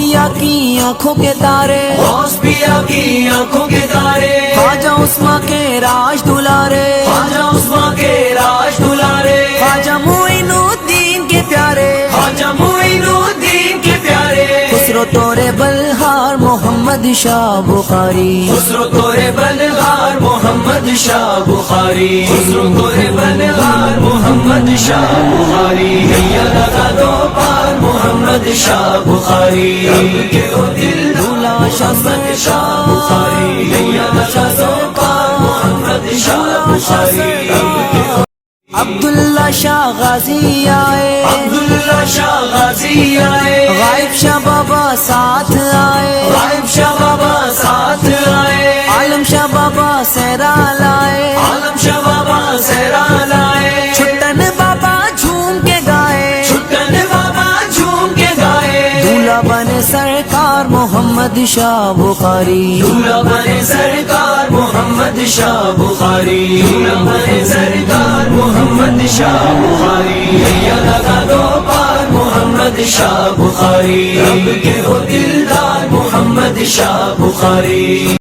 پیا کی آنکھوں کے تارے، غوث پیا کی آنکھوں کے تارے، خواجہ عثمان کے راج دلارے، خواجہ عثمان کے راج دلارے، خواجہ معین الدین کے پیارے، خواجہ معین الدین کے پیارے، خسرو تورے بلہار محمد شاہ بخاری، خسرو تورے بلغار محمد شاہ بخاری، خسرو تورے بلغار محمد شاہ بخاری، حیا لگا دو پار محمد شاہ بخاری، رب کے او دل دولا شاہ محمد شاہ بخاری، حیا لگا دو پار محمد شاہ بخاری، رب کے او عبداللہ شاہ غازی آئے، عبداللہ شاہ غازی آئے، غائب شاہ بابا ساتھ آئے، غائب شاہ بابا ساتھ آئے، عالم شاہ بابا سہرا لائے، عالم شاہ بابا سہرا لائے، چھٹن بابا جھوم کے گائے، چھٹن بابا جھوم کے گائے، دولہا بنے سرکار محمد شاہ بخاری، دولہا بنے سرکار محمد شاہ بخاری، دولہا بنے سرکار محمد شاہ بخاری، حیا لگا دو پار محمد شاہ بخاری، رب کے ہو دلدار محمد شاہ بخاری۔